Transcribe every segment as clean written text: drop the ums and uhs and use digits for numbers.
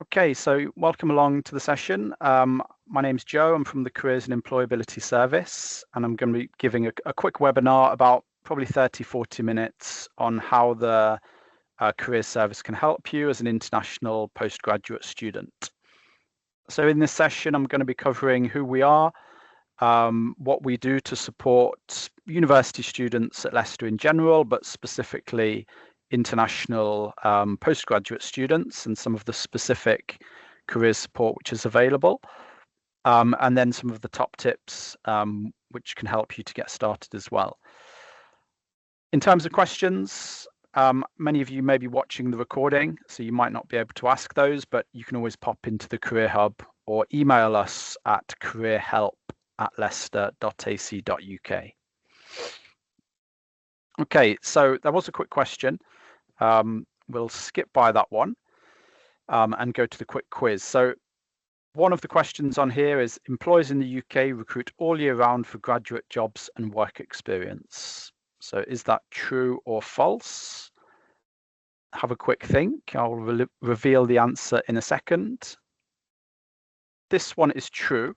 Okay, so welcome along to the session. My name's Joe. I'm from the Careers and Employability Service, and I'm going to be giving a quick webinar about probably 30-40 minutes on how the Careers Service can help you as an international postgraduate student. So in this session, I'm going to be covering who we are, what we do to support university students at Leicester in general, but specifically international postgraduate students and some of the specific career support which is available, and then some of the top tips which can help you to get started as well. In terms of questions, many of you may be watching the recording, so you might not be able to ask those, but you can always pop into the Career Hub or email us at careerhelp@leicester.ac.uk. Okay, so that was a quick question. We'll skip by that one and go to the quick quiz. So one of the questions on here is, employers in the UK recruit all year round for graduate jobs and work experience. So is that true or false? Have a quick think. I'll reveal the answer in a second. This one is true,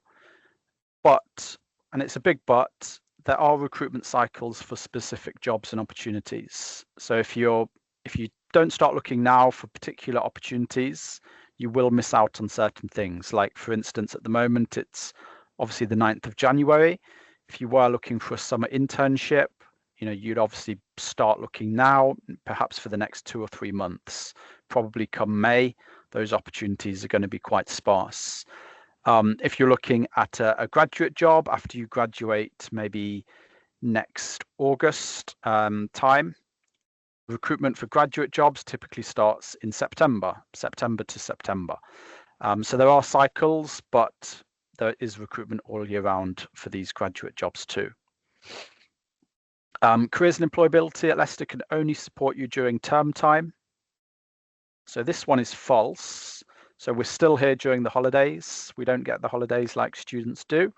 but, and it's a big but, there are recruitment cycles for specific jobs and opportunities. So if you don't start looking now for particular opportunities, you will miss out on certain things. Like, for instance, at the moment, it's obviously the 9th of January. If you were looking for a summer internship, you'd obviously start looking now, perhaps for the next 2 or 3 months. Probably come May, those opportunities are going to be quite sparse. If you're looking at a graduate job after you graduate, maybe next August time, recruitment for graduate jobs typically starts in September to September. So there are cycles, but there is recruitment all year round for these graduate jobs too. Careers and Employability at Leicester can only support you during term time. So this one is false. So we're still here during the holidays. We don't get the holidays like students do.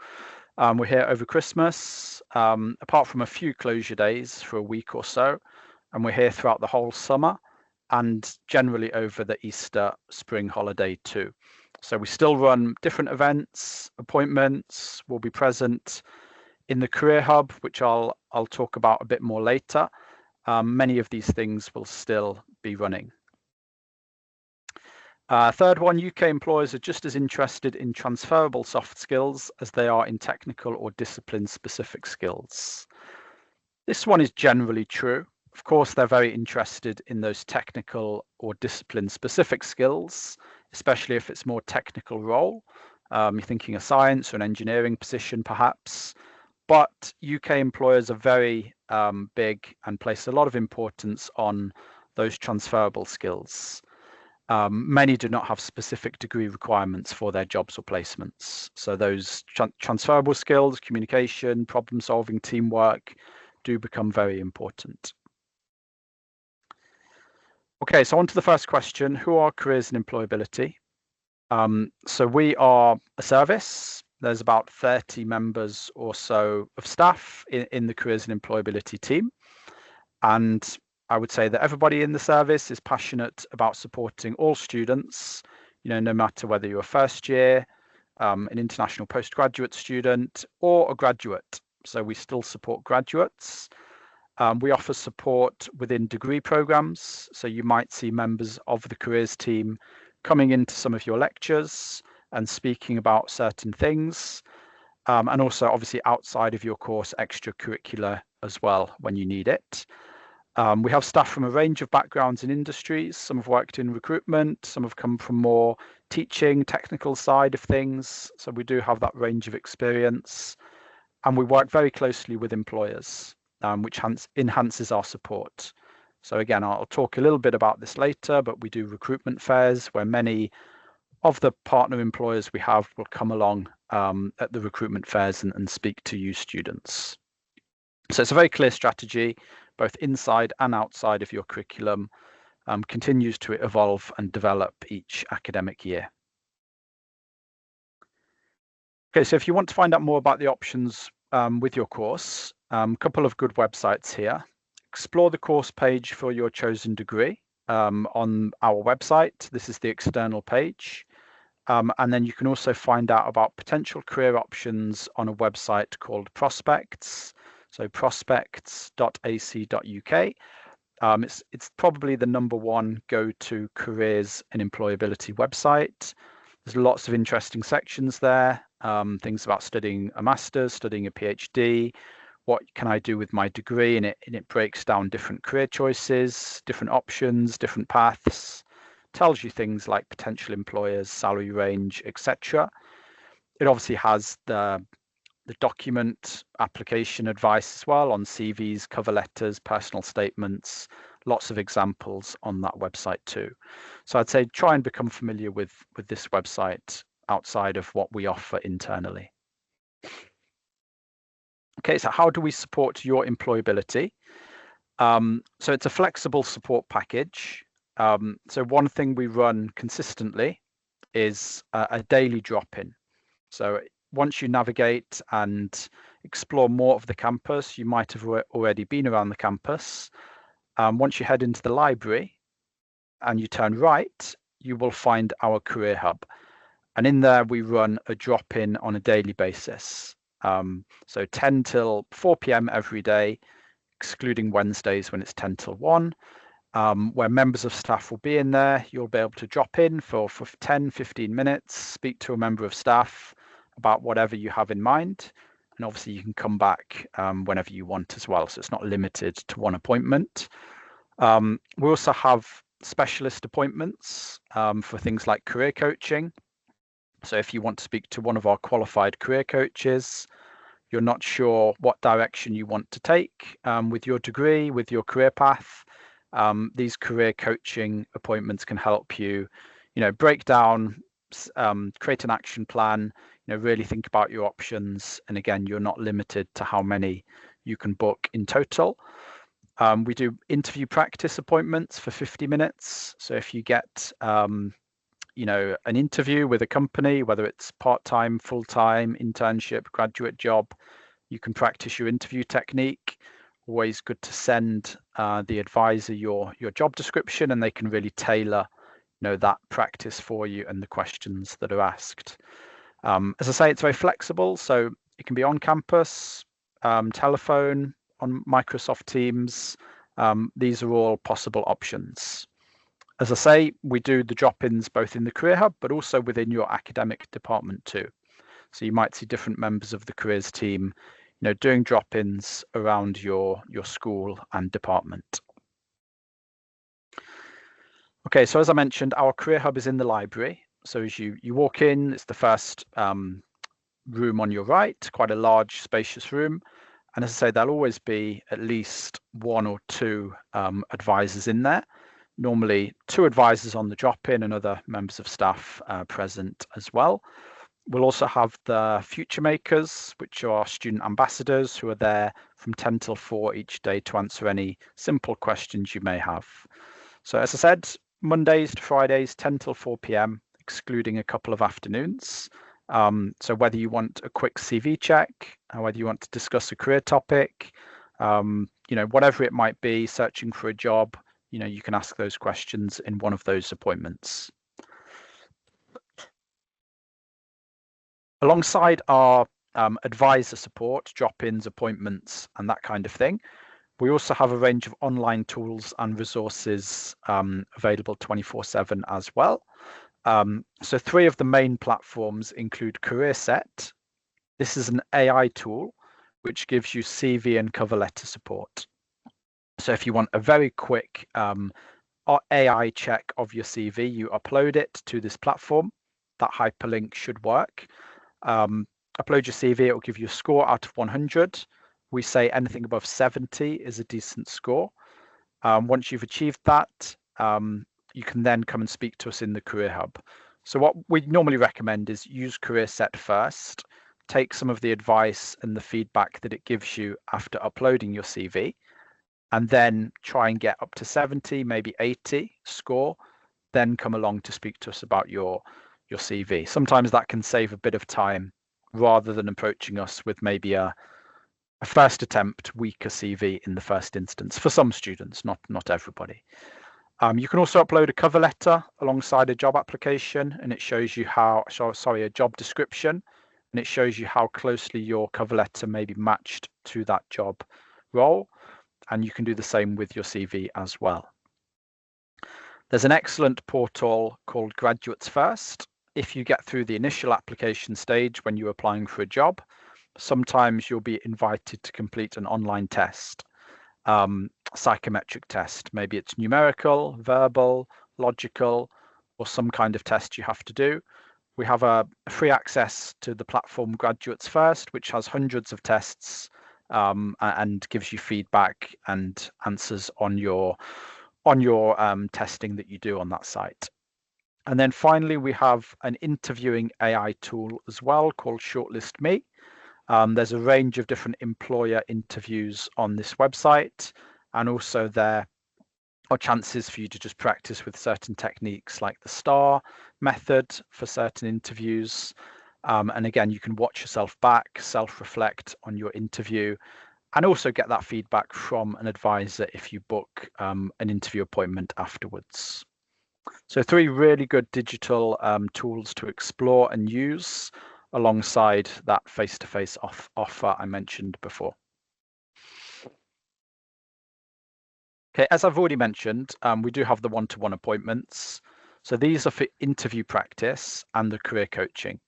We're here over Christmas, apart from a few closure days for a week or so. And we're here throughout the whole summer and generally over the Easter spring holiday too. So we still run different events, appointments. We'll be present in the Career Hub, which I'll talk about a bit more later. Many of these things will still be running. Third one, UK employers are just as interested in transferable soft skills as they are in technical or discipline-specific skills. This one is generally true. Of course, they're very interested in those technical or discipline-specific skills, especially if it's more technical role. You're thinking a science or an engineering position, perhaps. But UK employers are very big and place a lot of importance on those transferable skills. Many do not have specific degree requirements for their jobs or placements. So those transferable skills, communication, problem solving, teamwork do become very important. Okay, so on to the first question. Who are Careers and Employability? So we are a service. There's about 30 members or so of staff in the Careers and Employability team. And I would say that everybody in the service is passionate about supporting all students, no matter whether you're a first year, an international postgraduate student, or a graduate. So we still support graduates. We offer support within degree programs. So you might see members of the careers team coming into some of your lectures and speaking about certain things. And also obviously outside of your course, extracurricular as well when you need it. We have staff from a range of backgrounds and industries. Some have worked in recruitment, some have come from more teaching, technical side of things. So we do have that range of experience. And we work very closely with employers, which enhances our support. So again, I'll talk a little bit about this later, but we do recruitment fairs where many of the partner employers we have will come along at the recruitment fairs and speak to you students. So it's a very clear strategy, both inside and outside of your curriculum, continues to evolve and develop each academic year. Okay, so if you want to find out more about the options with your course, a couple of good websites here. Explore the course page for your chosen degree. on our website. This is the external page. And then you can also find out about potential career options on a website called Prospects. So prospects.ac.uk. It's probably the #1 go-to careers and employability website. There's lots of interesting sections there. Things about studying a master's, studying a PhD, what can I do with my degree, and it breaks down different career choices, different options, different paths. Tells you things like potential employers, salary range, etc. It obviously has the document application advice as well on CVs, cover letters, personal statements, lots of examples on that website too. So I'd say try and become familiar with this website outside of what we offer internally. Okay, so how do we support your employability? So it's a flexible support package. So one thing we run consistently is a daily drop-in. So once you navigate and explore more of the campus, you might have already been around the campus. Once you head into the library and you turn right, you will find our career hub. And in there, we run a drop-in on a daily basis. So 10 till 4 p.m. every day, excluding Wednesdays when it's 10 till 1, where members of staff will be in there. You'll be able to drop in for 10, 15 minutes, speak to a member of staff about whatever you have in mind. And obviously you can come back whenever you want as well. So it's not limited to one appointment. We also have specialist appointments for things like career coaching. So if you want to speak to one of our qualified career coaches, you're not sure what direction you want to take with your degree, with your career path, these career coaching appointments can help you, break down, create an action plan, really think about your options. And again, you're not limited to how many you can book in total. We do interview practice appointments for 50 minutes. So if you get, an interview with a company, whether it's part-time, full-time, internship, graduate job, you can practice your interview technique. Always good to send the advisor your job description, and they can really tailor that practice for you and the questions that are asked. As I say, it's very flexible, so it can be on campus, telephone, on Microsoft Teams. These are all possible options. As I say, we do the drop-ins both in the Career Hub, but also within your academic department too. So you might see different members of the careers team, doing drop-ins around your school and department. Okay, so as I mentioned, our Career Hub is in the library. So as you walk in, it's the first room on your right, quite a large, spacious room. And as I say, there'll always be at least 1 or 2 advisors in there. Normally 2 advisors on the drop-in and other members of staff present as well. We'll also have the Future Makers, which are student ambassadors who are there from 10 till 4 each day to answer any simple questions you may have. So as I said, Mondays to Fridays, 10 till 4 p.m., excluding a couple of afternoons. So whether you want a quick CV check, or whether you want to discuss a career topic, whatever it might be, searching for a job, you can ask those questions in one of those appointments. Alongside our advisor support, drop-ins, appointments, and that kind of thing, we also have a range of online tools and resources available 24/7 as well. So 3 of the main platforms include CareerSet. This is an AI tool which gives you CV and cover letter support. So if you want a very quick AI check of your CV, you upload it to this platform. That hyperlink should work. Upload your CV, it will give you a score out of 100. We say anything above 70 is a decent score. Once you've achieved that, you can then come and speak to us in the Career Hub. So what we normally recommend is use CareerSet first, take some of the advice and the feedback that it gives you after uploading your CV, and then try and get up to 70, maybe 80 score, then come along to speak to us about your CV. Sometimes that can save a bit of time rather than approaching us with maybe a first attempt weaker CV in the first instance for some students, not everybody. You can also upload a cover letter alongside a job application, and it shows you a job description, and it shows you how closely your cover letter may be matched to that job role. And you can do the same with your CV as well. There's an excellent portal called Graduates First. If you get through the initial application stage when you're applying for a job, sometimes you'll be invited to complete an online test, psychometric test. Maybe it's numerical, verbal, logical, or some kind of test you have to do. We have a free access to the platform Graduates First, which has hundreds of tests and gives you feedback and answers on your testing that you do on that site. And then finally, we have an interviewing AI tool as well called Shortlist Me. There's a range of different employer interviews on this website, and also there are chances for you to just practice with certain techniques like the STAR method for certain interviews. And again, you can watch yourself back, self-reflect on your interview, and also get that feedback from an advisor if you book an interview appointment afterwards. So 3 really good digital tools to explore and use alongside that face-to-face offer I mentioned before. Okay, as I've already mentioned, we do have the one-to-one appointments. So these are for interview practice and the career coaching.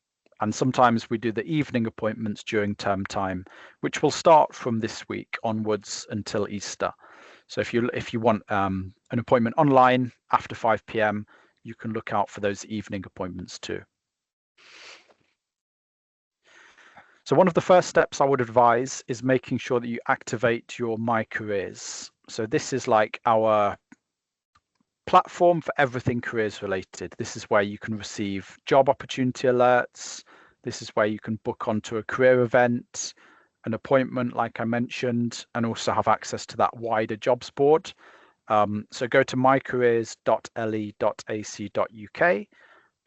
And sometimes we do the evening appointments during term time, which will start from this week onwards until Easter. So if you want an appointment online after 5 p.m, you can look out for those evening appointments too. So one of the first steps I would advise is making sure that you activate your My Careers. So this is like our platform for everything careers related. This is where you can receive job opportunity alerts. This is where you can book onto a career event, an appointment like I mentioned, and also have access to that wider jobs board. So go to mycareers.le.ac.uk,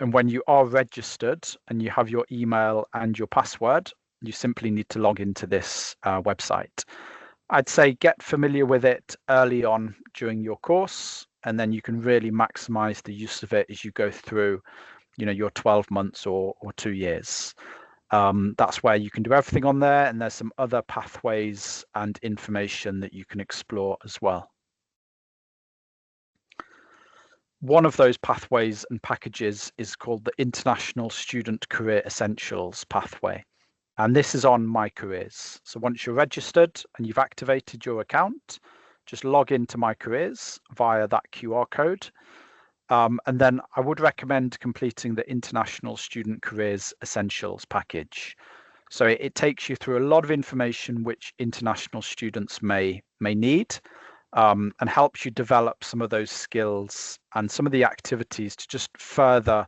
and when you are registered and you have your email and your password, you simply need to log into this website. I'd say get familiar with it early on during your course, and then you can really maximize the use of it as you go through, your 12 months or 2 years. That's where you can do everything on there, and there's some other pathways and information that you can explore as well. One of those pathways and packages is called the International Student Career Essentials pathway. And this is on My Careers. So once you're registered and you've activated your account, just log into My Careers via that QR code. And then I would recommend completing the International Student Careers Essentials package. So it takes you through a lot of information which international students may need, and helps you develop some of those skills and some of the activities to just further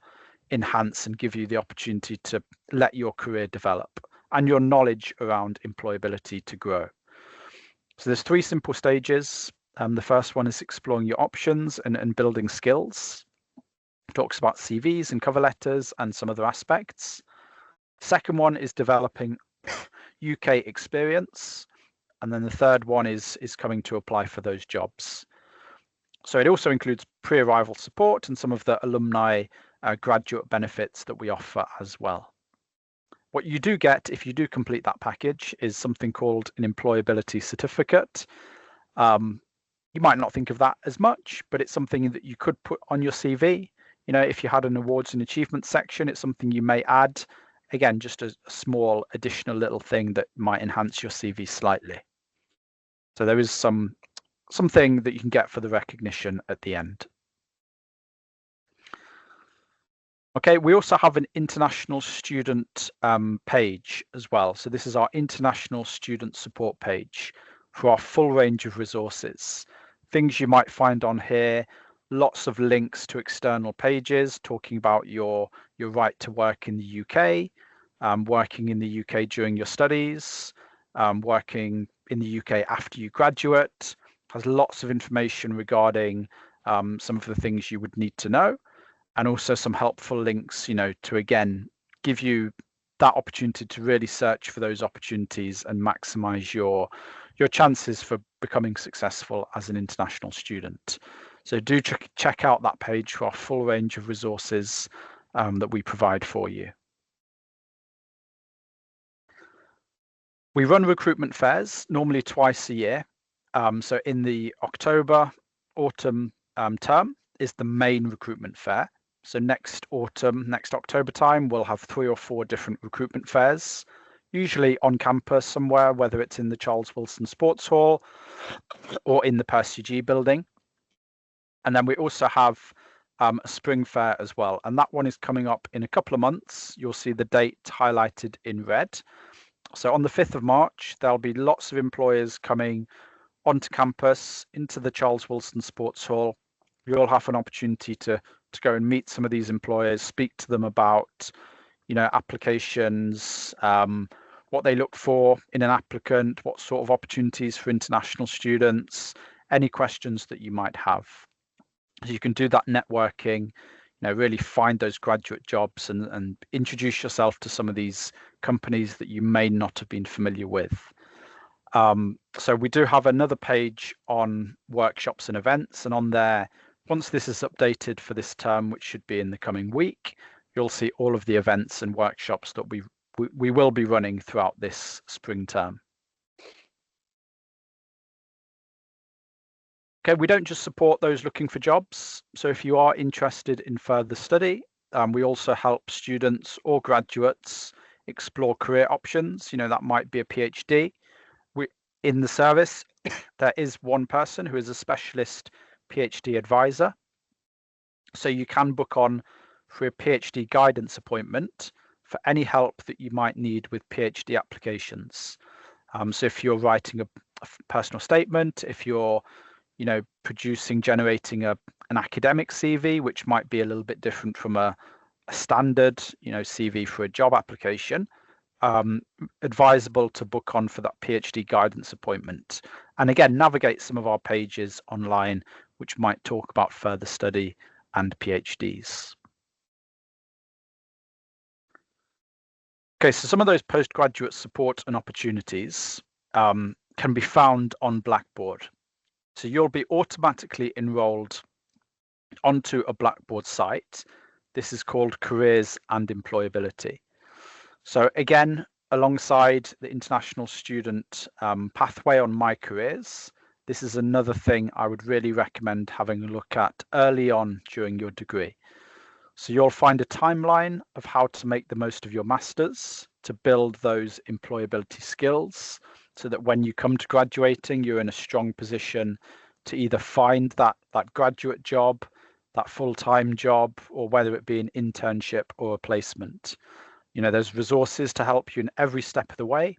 enhance and give you the opportunity to let your career develop and your knowledge around employability to grow. So there's 3 simple stages. The first one is exploring your options and building skills. It talks about CVs and cover letters and some other aspects. Second one is developing UK experience. And then the third one is coming to apply for those jobs. So it also includes pre-arrival support and some of the alumni graduate benefits that we offer as well. What you do get if you do complete that package is something called an employability certificate. You might not think of that as much, but it's something that you could put on your CV. If you had an awards and achievements section, it's something you may add. Again, just a small additional little thing that might enhance your CV slightly. So there is something that you can get for the recognition at the end. Okay, we also have an international student page as well. So this is our international student support page for our full range of resources. Things you might find on here, lots of links to external pages talking about your right to work in the UK, working in the UK during your studies, working in the UK after you graduate. Has lots of information regarding some of the things you would need to know, and also some helpful links, to again give you that opportunity to really search for those opportunities and maximize your chances for becoming successful as an international student. So do check out that page for our full range of resources that we provide for you. We run recruitment fairs normally twice a year. So in the October autumn term is the main recruitment fair. So next October time, we'll have 3 or 4 different recruitment fairs, usually on campus somewhere, whether it's in the Charles Wilson Sports Hall or in the PSUG building. And then we also have a spring fair as well. And that one is coming up in a couple of months. You'll see the date highlighted in red. So on the 5th of March, there'll be lots of employers coming onto campus, into the Charles Wilson Sports Hall. You'll have an opportunity to go and meet some of these employers, speak to them about, applications, what they look for in an applicant, what sort of opportunities for international students, any questions that you might have. So you can do that networking, really find those graduate jobs and introduce yourself to some of these companies that you may not have been familiar with. So we do have another page on workshops and events, and on there, once this is updated for this term, which should be in the coming week, you'll see all of the events and workshops that we will be running throughout this spring term. Okay, we don't just support those looking for jobs. So if you are interested in further study, we also help students or graduates explore career options. That might be a PhD. In the service, there is one person who is a specialist PhD advisor. So you can book on for a PhD guidance appointment for any help that you might need with PhD applications. So if you're writing a personal statement, if you're generating an academic CV, which might be a little bit different from a standard, CV for a job application, advisable to book on for that PhD guidance appointment. And again, navigate some of our pages online, which might talk about further study and PhDs. Okay, so some of those postgraduate support and opportunities can be found on Blackboard. So you'll be automatically enrolled onto a Blackboard site. This is called Careers and Employability. So again, alongside the international student pathway on My Careers, this is another thing I would really recommend having a look at early on during your degree. So you'll find a timeline of how to make the most of your masters to build those employability skills so that when you come to graduating, you're in a strong position to either find that graduate job, that full-time job, or whether it be an internship or a placement. There's resources to help you in every step of the way,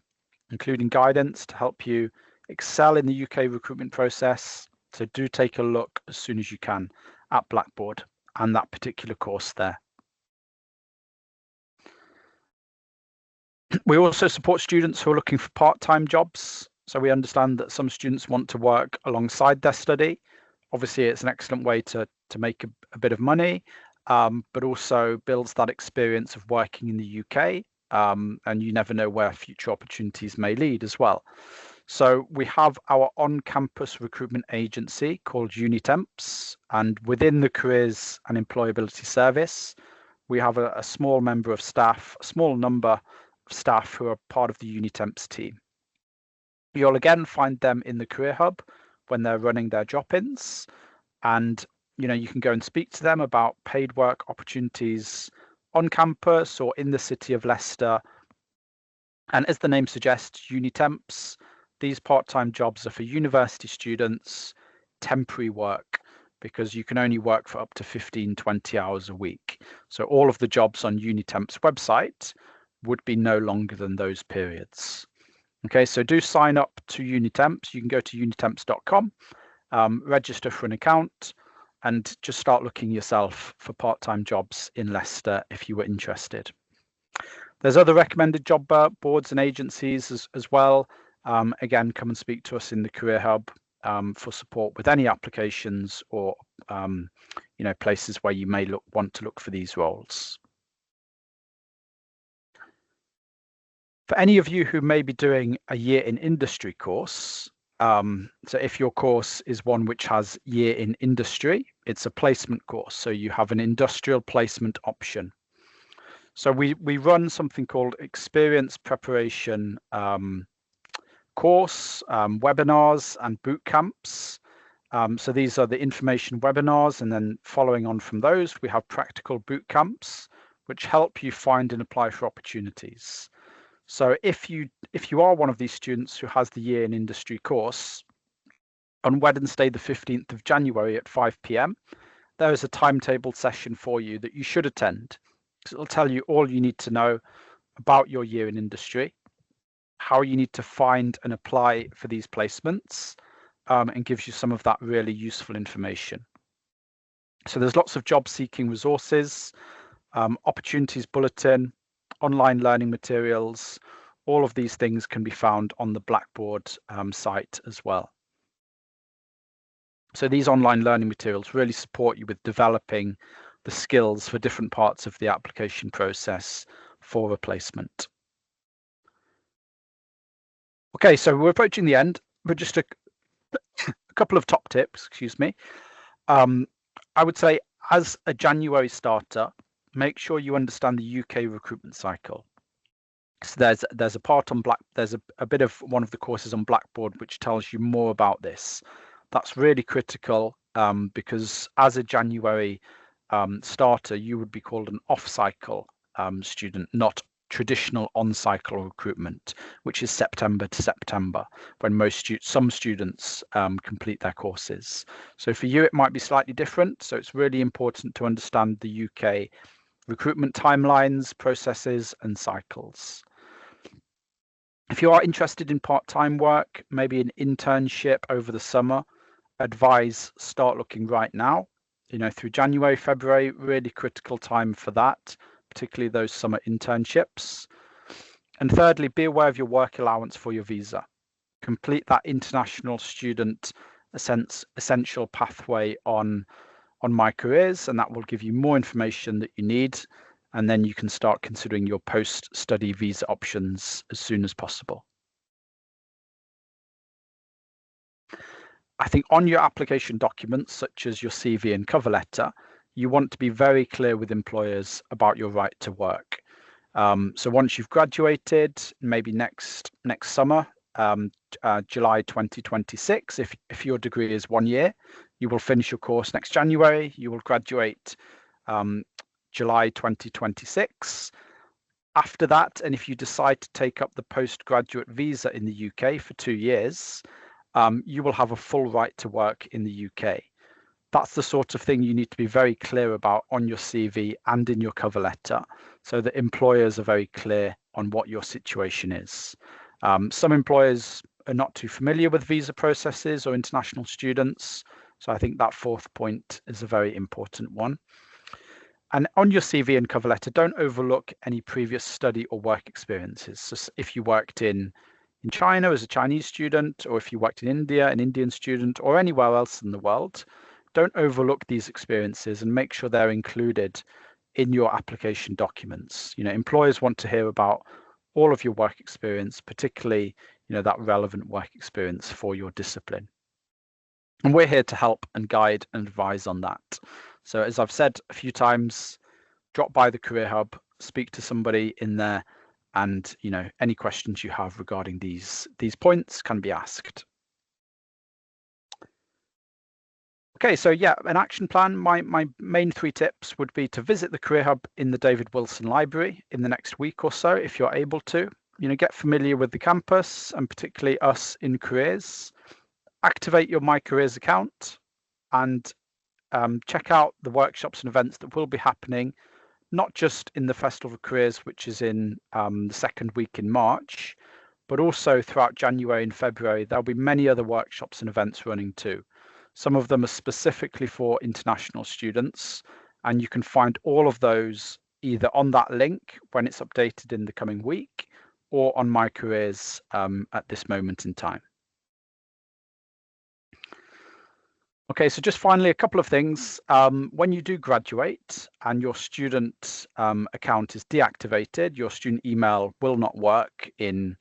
including guidance to help you excel in the UK recruitment process. So do take a look as soon as you can at Blackboard and that particular course there. We also support students who are looking for part-time jobs. So we understand that some students want to work alongside their study. Obviously, it's an excellent way to make a bit of money, but also builds that experience of working in the UK. And you never know where future opportunities may lead as well. So we have our on-campus recruitment agency called Unitemps, and within the Careers and Employability Service, we have a small number of staff who are part of the Unitemps team. You'll again find them in the Career Hub when they're running their drop-ins, and you can go and speak to them about paid work opportunities on campus or in the city of Leicester. And as the name suggests, Unitemps, these part-time jobs are for university students, temporary work, because you can only work for up to 15, 20 hours a week. So all of the jobs on Unitemps' website would be no longer than those periods. Okay, so do sign up to Unitemps. You can go to unitemps.com, register for an account, and just start looking yourself for part-time jobs in Leicester if you were interested. There's other recommended job boards and agencies as well. Again, come and speak to us in the Career Hub for support with any applications or places where you may want to look for these roles. For any of you who may be doing a year in industry course, So if your course is one which has year in industry, it's a placement course. So you have an industrial placement option. So we run something called experience preparation course, webinars and boot camps. So these are the information webinars, and then following on from those, we have practical boot camps, which help you find and apply for opportunities. So if you are one of these students who has the year in industry course, on Wednesday, the 15th of January at 5 p.m, there is a timetable session for you that you should attend. It'll tell you all you need to know about your year in industry, how you need to find and apply for these placements, and gives you some of that really useful information. So there's lots of job seeking resources, opportunities bulletin, online learning materials. All of these things can be found on the Blackboard site as well. So these online learning materials really support you with developing the skills for different parts of the application process for a placement. Okay, so we're approaching the end, but just a couple of top tips, excuse me. I would say as a January starter, make sure you understand the UK recruitment cycle. So there's a part on there's a bit of one of the courses on Blackboard which tells you more about this. That's really critical because as a January starter, you would be called an off-cycle student, not traditional on-cycle recruitment, which is September to September, when some students complete their courses. So for you, it might be slightly different. So it's really important to understand the UK recruitment timelines, processes, and cycles. If you are interested in part-time work, maybe an internship over the summer, advise start looking right now. Through January, February, really critical time for that, particularly those summer internships. And thirdly, be aware of your work allowance for your visa. Complete that international student essential pathway on My Careers, and that will give you more information that you need. And then you can start considering your post-study visa options as soon as possible. I think on your application documents, such as your CV and cover letter, you want to be very clear with employers about your right to work. So once you've graduated, maybe next summer, July 2026, if your degree is 1 year, you will finish your course next January. You will graduate July 2026. After that, and if you decide to take up the postgraduate visa in the UK for 2 years, you will have a full right to work in the UK. That's the sort of thing you need to be very clear about on your CV and in your cover letter, so that employers are very clear on what your situation is. Some employers are not too familiar with visa processes or international students, so I think that fourth point is a very important one. And on your CV and cover letter, don't overlook any previous study or work experiences. So if you worked in China as a Chinese student, or if you worked in India, an Indian student, or anywhere else in the world, don't overlook these experiences and make sure they're included in your application documents. Employers want to hear about all of your work experience, particularly, that relevant work experience for your discipline. And we're here to help and guide and advise on that. So as I've said a few times, drop by the Career Hub, speak to somebody in there, and any questions you have regarding these points can be asked. Okay, so yeah, an action plan. My main 3 tips would be to visit the Career Hub in the David Wilson Library in the next week or so, if you're able to. Get familiar with the campus and particularly us in careers. Activate your My Careers account and check out the workshops and events that will be happening, not just in the Festival of Careers, which is in the second week in March, but also throughout January and February. There'll be many other workshops and events running too. Some of them are specifically for international students, and you can find all of those either on that link when it's updated in the coming week, or on My Careers at this moment in time. Okay, so just finally, a couple of things. When you do graduate and your student account is deactivated, your student email will not work in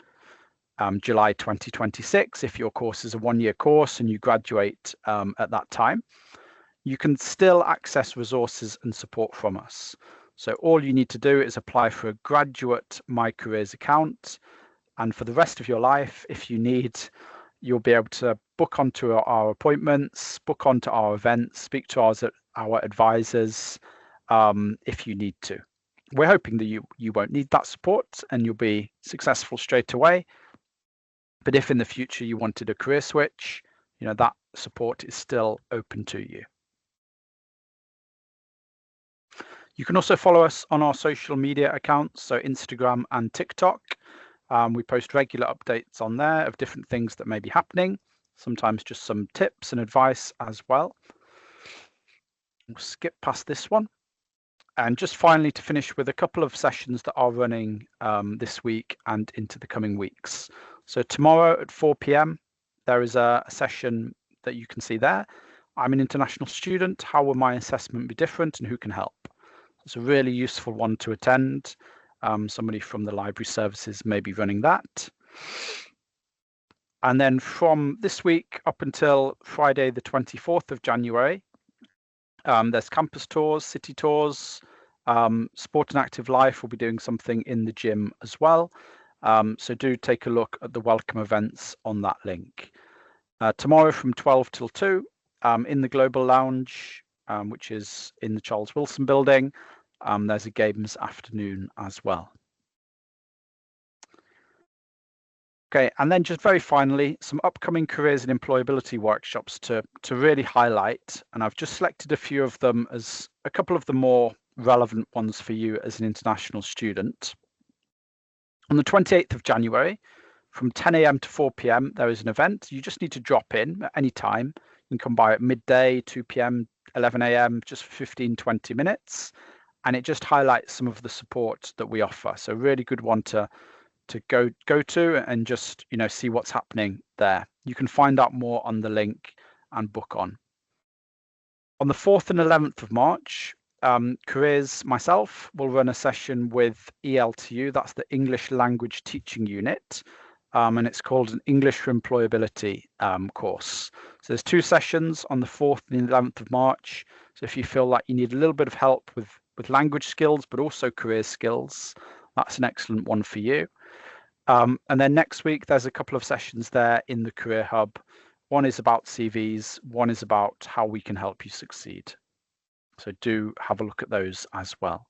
July 2026, if your course is a one-year course and you graduate at that time, you can still access resources and support from us. So all you need to do is apply for a graduate My Careers account. And for the rest of your life, if you need, you'll be able to book onto our appointments, book onto our events, speak to our advisors if you need to. We're hoping that you won't need that support and you'll be successful straight away. But if in the future you wanted a career switch, that support is still open to you. You can also follow us on our social media accounts, so Instagram and TikTok. We post regular updates on there of different things that may be happening, sometimes just some tips and advice as well. We'll skip past this one. And just finally, to finish with a couple of sessions that are running this week and into the coming weeks. So tomorrow at 4 p.m, there is a session that you can see there. I'm an international student. How will my assessment be different and who can help? It's a really useful one to attend. Somebody from the library services may be running that. And then from this week up until Friday, the 24th of January, there's campus tours, city tours, Sport and Active Life will be doing something in the gym as well. So do take a look at the welcome events on that link. Tomorrow from 12 till 2 in the Global Lounge, which is in the Charles Wilson building, there's a games afternoon as well. Okay, and then just very finally, some upcoming careers and employability workshops to really highlight. And I've just selected a few of them as a couple of the more relevant ones for you as an international student. On the 28th of January, from 10 a.m. to 4 p.m, there is an event. You just need to drop in at any time. You can come by at midday, 2 p.m, 11 a.m, just for 15, 20 minutes. And it just highlights some of the support that we offer. So really good one to go to and just see what's happening there. You can find out more on the link and book on. On the 4th and 11th of March, Careers myself will run a session with ELTU, that's the English Language Teaching Unit, and it's called an English for Employability course. So there's 2 sessions on the 4th and 11th of March. So if you feel like you need a little bit of help with language skills, but also career skills, that's an excellent one for you. And then next week, there's a couple of sessions there in the Career Hub. One is about CVs, one is about how we can help you succeed. So do have a look at those as well.